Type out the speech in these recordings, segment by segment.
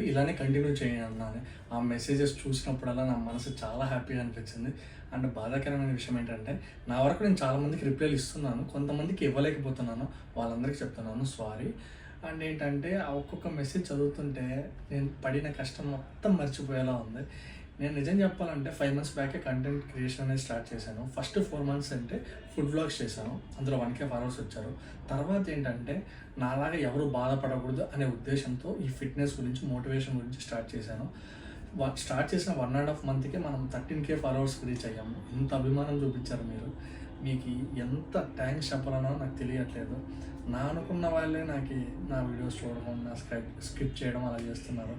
ఇలానే కంటిన్యూ చేయండి అన్నాను. ఆ మెసేజెస్ చూసినప్పుడల్లా నా మనసు చాలా హ్యాపీగా అనిపించింది. అండ్ బాధాకరమైన విషయం ఏంటంటే, నా వరకు నేను చాలామందికి రిప్లైలు ఇస్తున్నాను. కొంతమందికి ఇవ్వలేకపోతున్నాను. వాళ్ళందరికీ చెప్తున్నాను సారీ. అండ్ ఏంటంటే, ఆ ఒక్కొక్క మెసేజ్ చదువుతుంటే నేను పడిన కష్టం మొత్తం మర్చిపోయేలా ఉంది. నేను నిజం చెప్పాలంటే 5 మంత్స్ బ్యాకే కంటెంట్ క్రియేషన్ అనేది స్టార్ట్ చేశాను. ఫస్ట్ 4 మంత్స్ అంటే ఫుడ్ వ్లాగ్స్ చేశాను. అందులో 1K ఫాలోవర్స్ వచ్చారు. తర్వాత ఏంటంటే నాలాగా ఎవరు బాధపడకూడదు అనే ఉద్దేశంతో ఈ ఫిట్నెస్ గురించి, మోటివేషన్ గురించి స్టార్ట్ చేశాను. స్టార్ట్ చేసిన 1.5 మంత్కి మనం 13K ఫాలోవర్స్కి రీచ్ అయ్యాము. ఇంత అభిమానం చూపించారు మీరు. మీకు ఎంత థ్యాంక్స్ చెప్పాలనో నాకు తెలియట్లేదు. నా అనుకున్న వాళ్ళే నా వీడియోస్ చూడడం, నా స్కిప్ చేయడం అలా చేస్తున్నారు.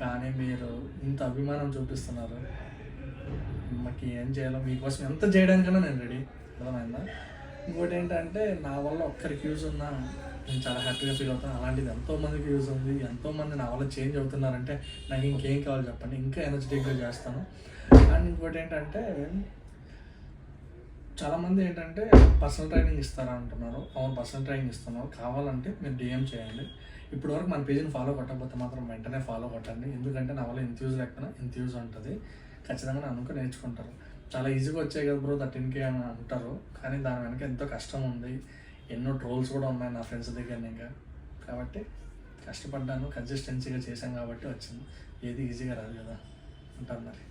కానీ మీరు ఇంత అభిమానం చూపిస్తున్నారు. మాకు ఏం చేయాలో మీకోసం ఎంత చేయడానికైనా నేను రెడీ. అర్థమైందా? ఇంకోటి ఏంటంటే, నా వల్ల ఒక్కరికి యూజ్ ఉన్నా నేను చాలా హ్యాపీగా ఫీల్ అవుతాను. అలాంటిది ఎంతోమందికి యూజ్ ఉంది. ఎంతోమంది నా వల్ల చేంజ్ అవుతున్నారంటే నాకు ఇంకేం కావాలి చెప్పండి. ఇంకా ఎనర్జెటిక్గా చేస్తాను. అండ్ ఇంకోటి ఏంటంటే, చాలామంది ఏంటంటే పర్సనల్ ట్రైనింగ్ ఇస్తారా అంటున్నారు. అవును, పర్సనల్ ట్రైనింగ్ ఇస్తున్నారు. కావాలంటే మీరు DM చేయండి. ఇప్పటివరకు మన పేజ్ని ఫాలో కొట్టకపోతే మాత్రం వెంటనే ఫాలో కొట్టండి. ఎందుకంటే నా వల్ల ఎంత యూజ్ లేకపోయినా ఎంత యూజ్ ఉంటుంది. ఖచ్చితంగా నా అనుకో నేర్చుకుంటారు. చాలా ఈజీగా వచ్చాయి కదా బ్రో 13K అని అంటారు. కానీ దాని వెనక ఎంతో కష్టం ఉంది. ఎన్నో ట్రోల్స్ కూడా ఉన్నాయి నా ఫ్రెండ్స్ దగ్గర ఇంకా. కాబట్టి కష్టపడ్డాను, కన్సిస్టెన్సీగా చేశాను కాబట్టి వచ్చింది. ఏది ఈజీగా రాదు కదా. ఉంటాను మరి.